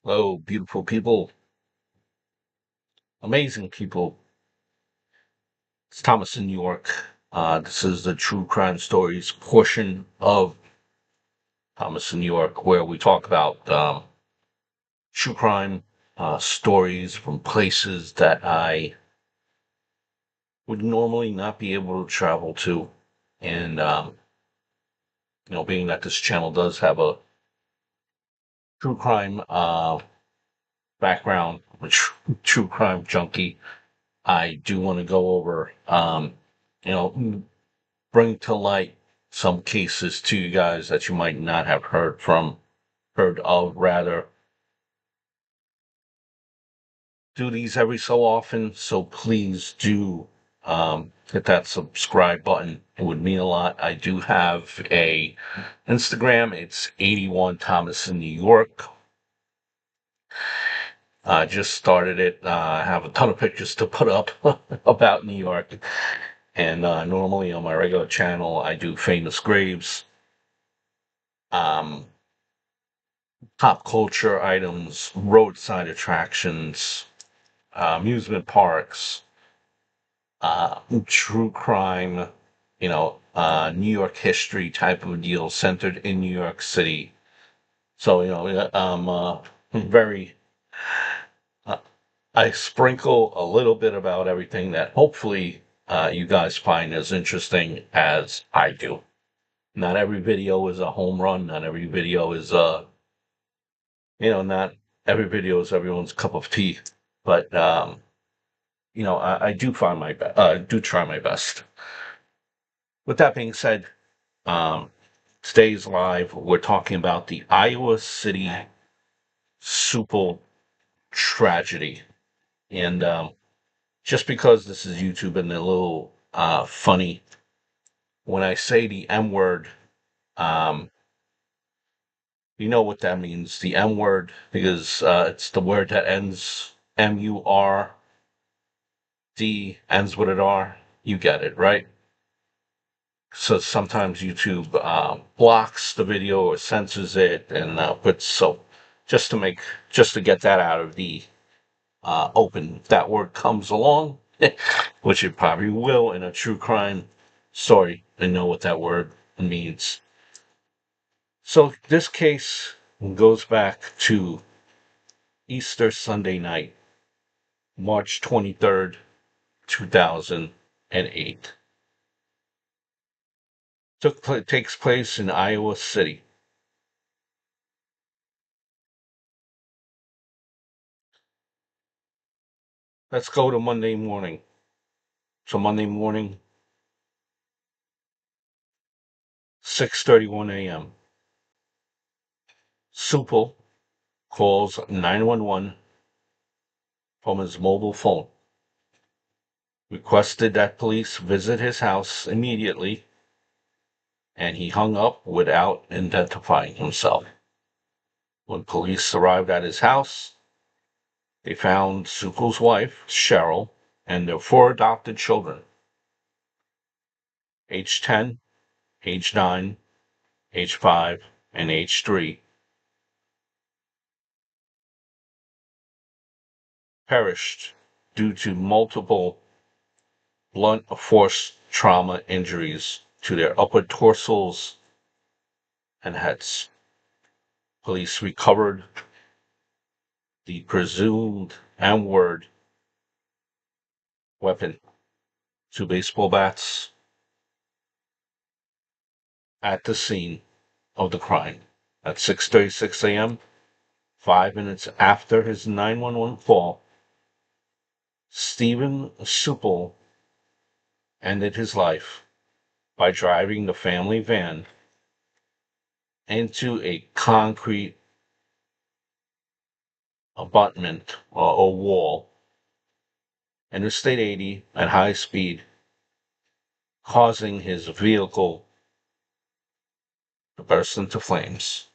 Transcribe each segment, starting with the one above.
Hello, beautiful people, amazing people. It's Thomas in New York. This is the true crime stories portion of Thomas in New York, where we talk about true crime stories from places that I would normally not be able to travel to. And, being that this channel does have a true crime background, a true crime junkie, I do want to go over, you know, bring to light some cases to you guys that you might not have heard of, rather. Do these every so often, so please do hit that subscribe button. It would mean a lot. I do have a Instagram. It's 81 Thomas in New York. I just started it. I have a ton of pictures to put up about New York. And normally on my regular channel, I do famous graves, um, pop culture items, roadside attractions, amusement parks, true crime, New York history type of deal centered in New York City. So, I'm very, uh, I sprinkle a little bit about everything that hopefully you guys find as interesting as I do. Not every video is a home run. Not every video is, not every video is everyone's cup of tea. But, I do do try my best. With that being said, um, today's live, we're talking about the Iowa City Supple tragedy. And just because this is YouTube and a little funny, when I say the M word, um, you know what that means. The M word, because it's the word that ends MURD, ends with an R. You get it, right? So sometimes YouTube blocks the video or censors it, and puts so just to get that out of the open. If that word comes along, which it probably will in a true crime story, and know what that word means. So this case goes back to Easter Sunday night, March 23rd, 2008. Takes place in Iowa City. Let's go to Monday morning. So Monday morning, 6:31 a.m. Supple calls 911 from his mobile phone, requested that police visit his house immediately, and he hung up without identifying himself. When police arrived at his house, they found Supple's wife, Cheryl, and their four adopted children, age 10, age 9, age 5, and age 3, perished due to multiple blunt force trauma injuries to their upper torsos and heads. Police recovered the presumed M-word weapon, two baseball bats, at the scene of the crime at 6:36 a.m., 5 minutes after his 911 call. Stephen Supple ended his life by driving the family van into a concrete abutment or wall, Interstate 80 at high speed, causing his vehicle to burst into flames.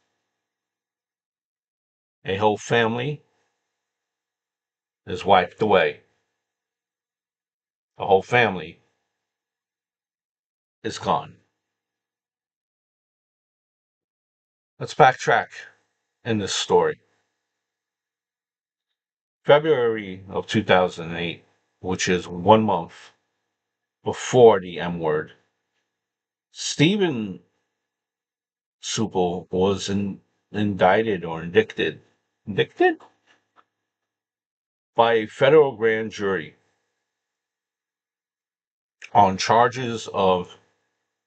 A whole family is wiped away. The whole family is gone. Let's backtrack in this story. February of 2008, which is 1 month before the M word, Stephen Supple was indicted or indicted by a federal grand jury on charges of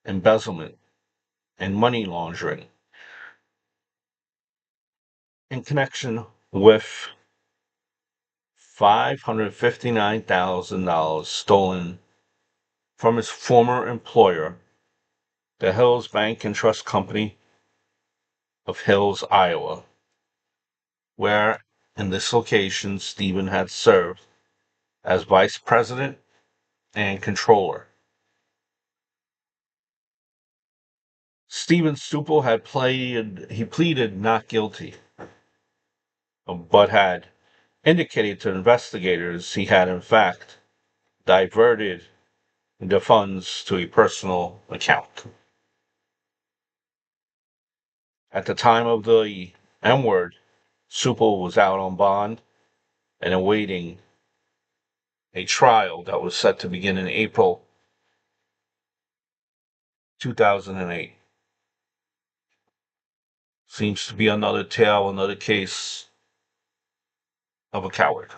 embezzlement and money laundering in connection with $559,000 stolen from his former employer, the Hills Bank and Trust Company of Hills, Iowa, where in this location Stephen had served as vice president and controller. Stephen Supple pleaded not guilty, but had indicated to investigators he had in fact diverted the funds to a personal account. At the time of the M word, Supple was out on bond and awaiting a trial that was set to begin in April 2008. Seems to be another tale, another case of a coward.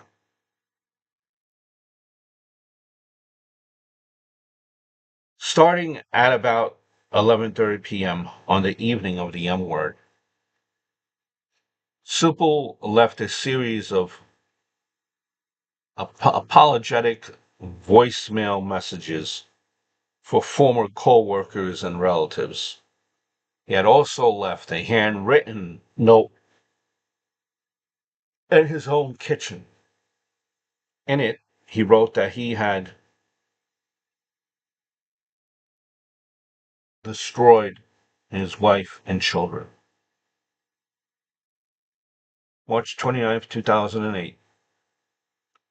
Starting at about 11:30 p.m. on the evening of the M word, Supple left a series of apologetic voicemail messages for former co-workers and relatives. He had also left a handwritten note in his own kitchen. In it, he wrote that he had destroyed his wife and children. March 29th, 2008,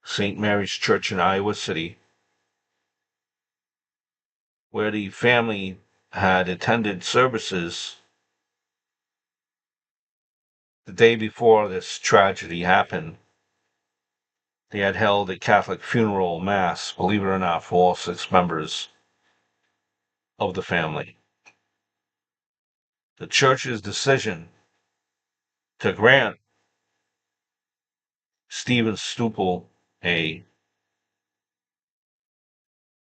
St. Mary's Church in Iowa City, where the family had attended services the day before this tragedy happened. They had held a Catholic funeral mass, believe it or not, for all 6 members of the family. The church's decision to grant Stephen Stupel, a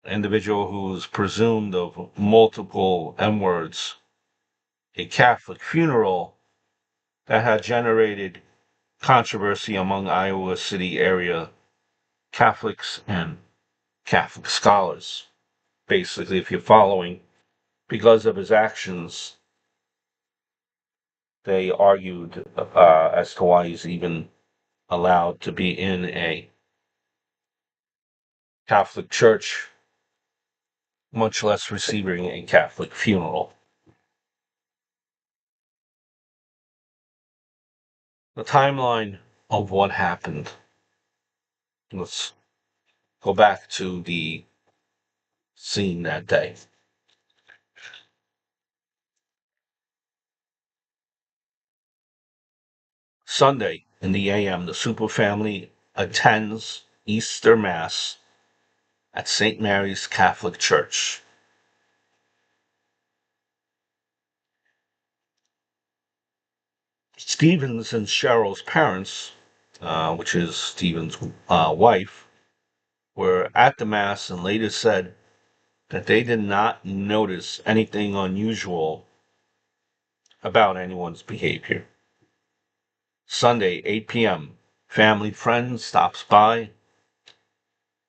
individual who's presumed of multiple M words, a Catholic funeral that had generated controversy among Iowa City area Catholics and Catholic scholars. Basically, if you're following, because of his actions, they argued as to why he's even allowed to be in a Catholic church, much less receiving a Catholic funeral. The timeline of what happened. Let's go back to the scene that day. Sunday in the AM, the Super family attends Easter Mass at St. Mary's Catholic Church. Stephen's and Cheryl's parents, which is Stephen's wife, were at the Mass and later said that they did not notice anything unusual about anyone's behavior. Sunday, 8 p.m., family friend stops by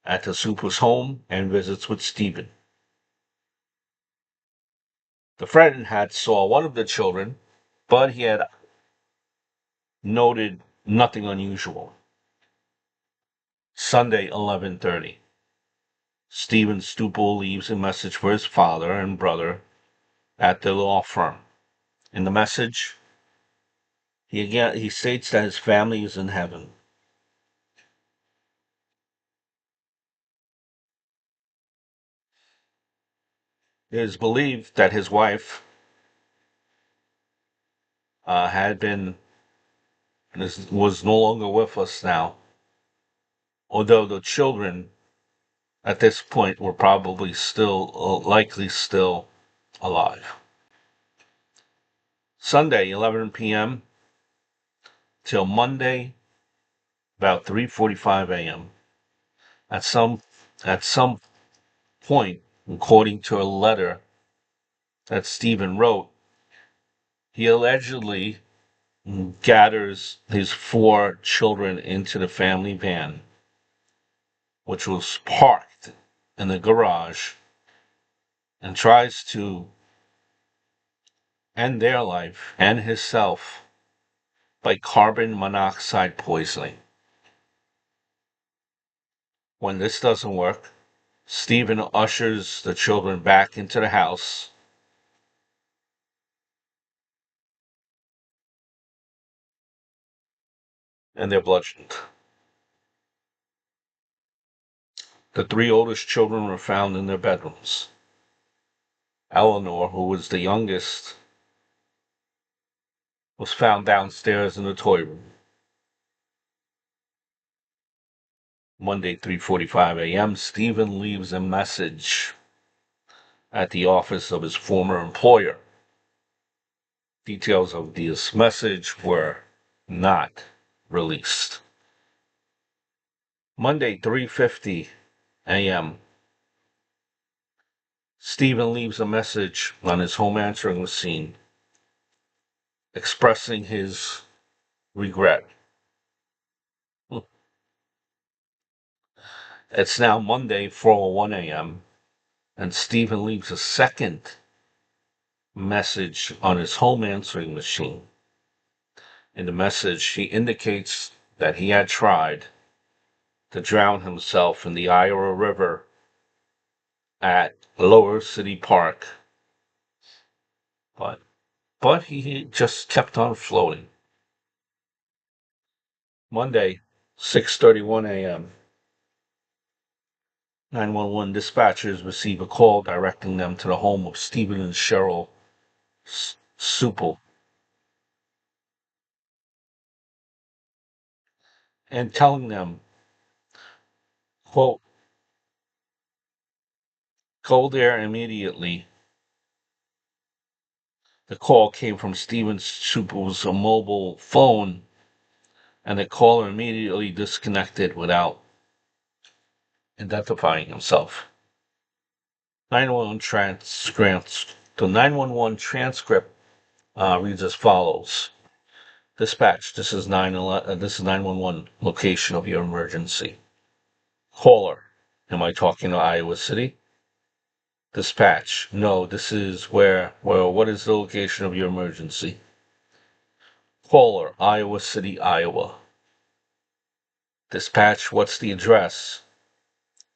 at the Super's home and visits with Stephen. The friend had saw one of the children, but he had noted nothing unusual. Sunday, 11:30. Stephen Stupel leaves a message for his father and brother at the law firm. In the message, he states that his family is in heaven. It is believed that his wife had been was no longer with us now, although the children at this point were probably still, likely still alive. Sunday, 11 p.m. till Monday, about 3:45 a.m. At some point, according to a letter that Stephen wrote, he allegedly gathers his 4 children into the family van, which was parked in the garage, and tries to end their life and himself by carbon monoxide poisoning. When this doesn't work, Stephen ushers the children back into the house and they're bludgeoned. The 3 oldest children were found in their bedrooms. Eleanor, who was the youngest, was found downstairs in the toy room. Monday, 3:45 a.m., Stephen leaves a message at the office of his former employer. Details of this message were not released. Monday, 3:50 a.m., Stephen leaves a message on his home answering machine expressing his regret. It's now Monday, 4:01 a.m., and Stephen leaves a second message on his home answering machine. In the message, he indicates that he had tried to drown himself in the Iowa River at Lower City Park, but he just kept on floating. Monday, 6:31 a.m., 911 dispatchers receive a call directing them to the home of Stephen and Cheryl SUEPPEL and telling them, quote, "Go there immediately." The call came from Stephen SUEPPEL's mobile phone, and the caller immediately disconnected without identifying himself. 911 transcript. The 911 transcript reads as follows: Dispatch, this is 911 location of your emergency. Caller, am I talking to Iowa City? Dispatch, no, this is what is the location of your emergency? Caller, Iowa City, Iowa. Dispatch, what's the address?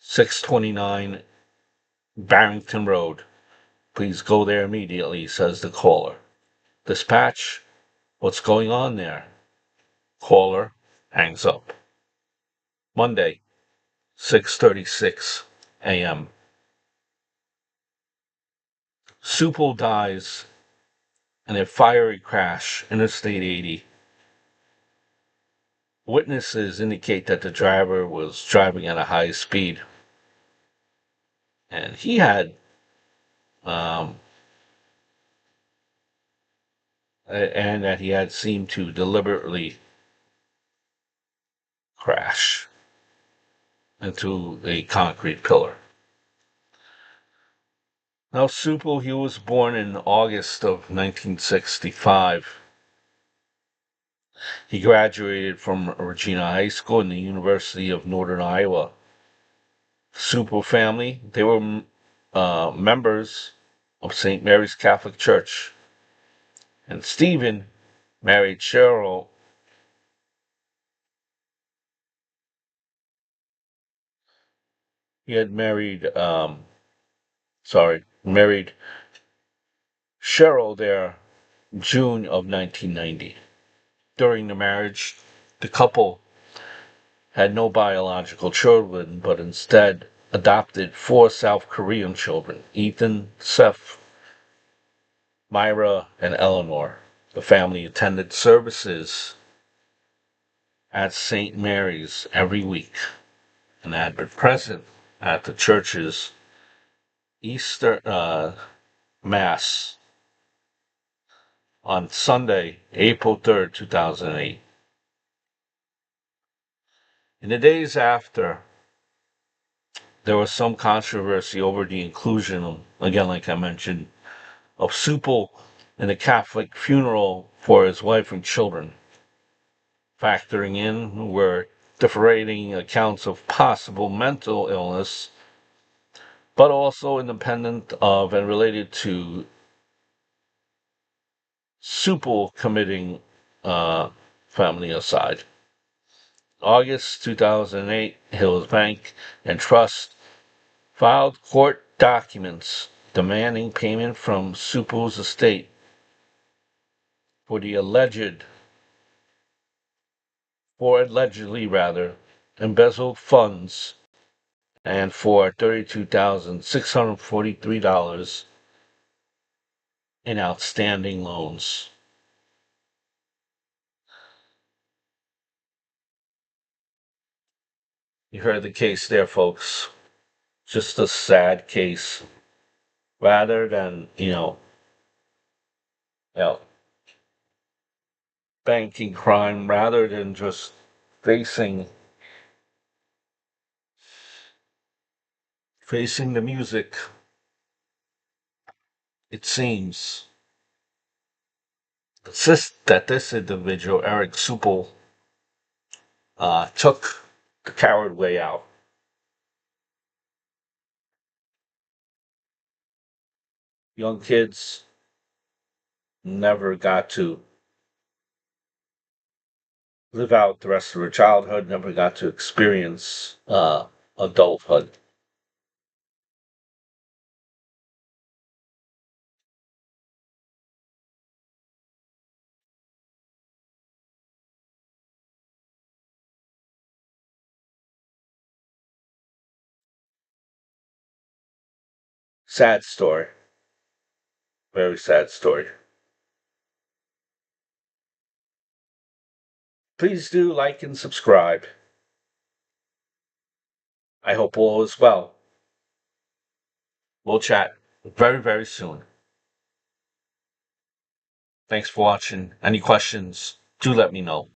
629 Barrington Road. Please go there immediately, says the caller. Dispatch, what's going on there? Caller hangs up. Monday, 6:36 a.m. Supel dies in a fiery crash, Interstate 80. Witnesses indicate that the driver was driving at a high speed, and he had, um, and that he had seemed to deliberately crash into a concrete pillar. Now, Supel, he was born in August of 1965. He graduated from Regina High School and the University of Northern Iowa. Supel family, they were members of St. Mary's Catholic Church. And Stephen married Cheryl. He had married Cheryl there June of 1990. During the marriage, the couple had no biological children, but instead adopted 4 South Korean children: Ethan, Seth, Myra, and Eleanor. The family attended services at St. Mary's every week and had been present at the church's Easter Mass on Sunday, April 3rd, 2008. In the days after, there was some controversy over the inclusion, again, like I mentioned, of Supel in a Catholic funeral for his wife and children. Factoring in were differing accounts of possible mental illness, but also independent of and related to Supel committing family aside. August 2008, Hills Bank and Trust filed court documents demanding payment from Supel's estate for allegedly embezzled funds and for $32,643 in outstanding loans. You heard the case there, folks. Just a sad case. Rather than, you know, banking crime, rather than just facing facing the music, it seems that this individual, Eric Supel, took the coward way out. Young kids never got to live out the rest of their childhood, never got to experience adulthood. Sad story. Very sad story. Please do like and subscribe. I hope all is well. We'll chat very, very soon. Thanks for watching. Any questions, do let me know.